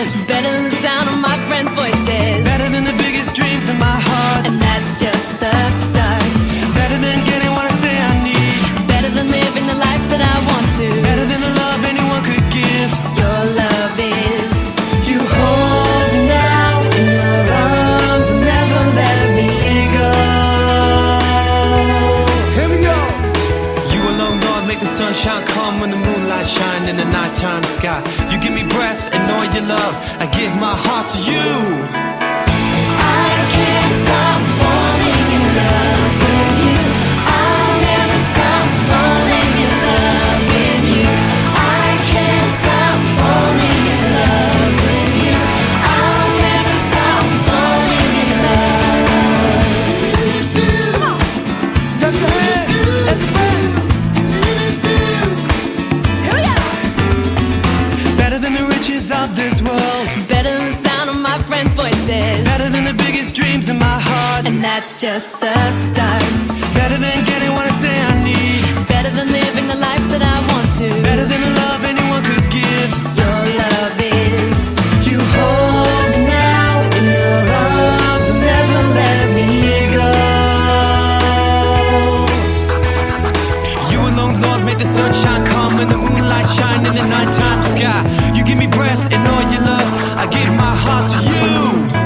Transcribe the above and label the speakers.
Speaker 1: world.
Speaker 2: Better than the sound of my friends' voices.
Speaker 1: Better than the biggest dreams in my heart.
Speaker 2: And that's just the start.
Speaker 1: Better than getting what I say I need.
Speaker 2: Better than living the life that I want to.
Speaker 1: Better than the love anyone could give.
Speaker 2: Your love is.
Speaker 1: You hold me now in your arms and never let me go. Here we go. You alone, Lord, make the sunshine come when the moonlight shine in the nighttime sky. You give me breath and all your love. I give my heart to you.
Speaker 2: I can't stop falling in love with you. I'll never stop falling in love with you. I can't stop falling in love with you. I'll never stop falling in love. Come on.
Speaker 1: Clap your hands, everybody.
Speaker 2: Here we go.
Speaker 1: Better than the riches of this world.
Speaker 2: Better than the sound of my friends' voices.
Speaker 1: Better than the biggest dreams in my heart.
Speaker 2: And that's just the start.
Speaker 1: Better than getting what I say I need.
Speaker 2: Better than living the life that I want to.
Speaker 1: Better than the love anyone could give.
Speaker 2: Your love is.
Speaker 1: You hold me now in your arms and never let me go. You alone, Lord, make the sunshine come and the moonlight shine in the nighttime sky. You give me breath and all your love. I give my heart to you.